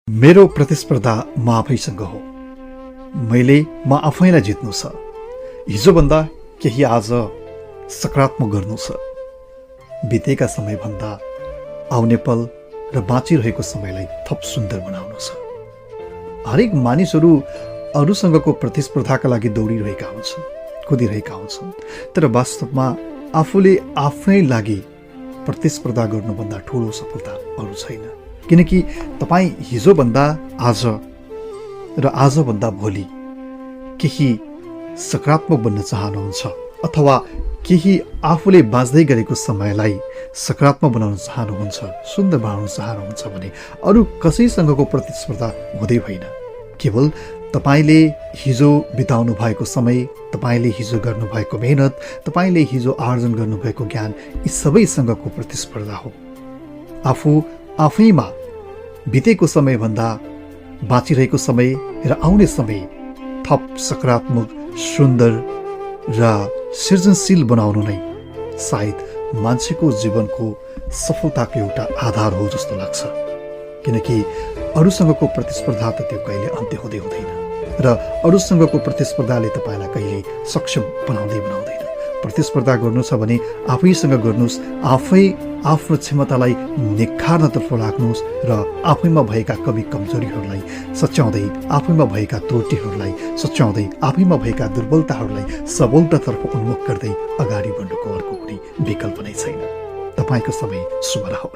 मेरो प्रतिस्पर्धा म आफैसँग हो। म आफैलाई जित्नु छ। हिजोभन्दा केही आज सकारात्मक गर्नु छ। बितेका समयभन्दा आउने पल र बाँचिरहेको समयलाई थप सुन्दर बनाउनु छ। हरेक मानिसहरू अरूसँगको प्रतिस्पर्धाका लागि दौडिरहेका हुन्छन्, कुदिरहेका हुन्छन्, तर वास्तवमा आफूले आफ्नै लागि प्रतिस्पर्धा गर्नुभन्दा ठुलो सफलता अरू छैन। किनकि तपाईँ हिजोभन्दा आज र आजभन्दा भोलि केही सकारात्मक बन्न चाहनुहुन्छ अथवा केही आफूले बाँच्दै गरेको समयलाई सकारात्मक बनाउन चाहनुहुन्छ, सुन्दर बनाउन चाहनुहुन्छ भने अरू कसैसँगको प्रतिस्पर्धा हुँदै होइन। केवल तपाईँले हिजो बिताउनु भएको समय, तपाईँले हिजो गर्नुभएको मेहनत, तपाईँले हिजो आर्जन गर्नुभएको ज्ञान, यी सबैसँगको प्रतिस्पर्धा हो। आफू आफैमा बितेको समयभन्दा बाँचिरहेको समय र आउने समय थप सकारात्मक, सुन्दर र सृजनशील बनाउनु नै सायद मान्छेको जीवनको सफलताको एउटा आधार हो जस्तो लाग्छ। किनकि अरूसँगको प्रतिस्पर्धा त त्यो कहिले अन्त्य हुँदै हुँदैन र अरूसँगको प्रतिस्पर्धाले तपाईँलाई कहिले सक्षम बनाउँदैन। प्रतिस्पर्धा गर्नु छ भने आफैसँग गर्नुहोस्, आफै आफ्नो क्षमतालाई निखार्नतर्फ लाग्नुहोस् र आफैमा भएका कमी कमजोरीहरूलाई सच्याउँदै, आफैमा भएका त्रुटिहरूलाई सच्याउँदै, आफैमा भएका दुर्बलताहरूलाई सबलतातर्फ उन्मुख गर्दै अगाडि बढ्नुको अर्को कुनै विकल्प नै छैन। तपाईँको समय शुभ रहोस्।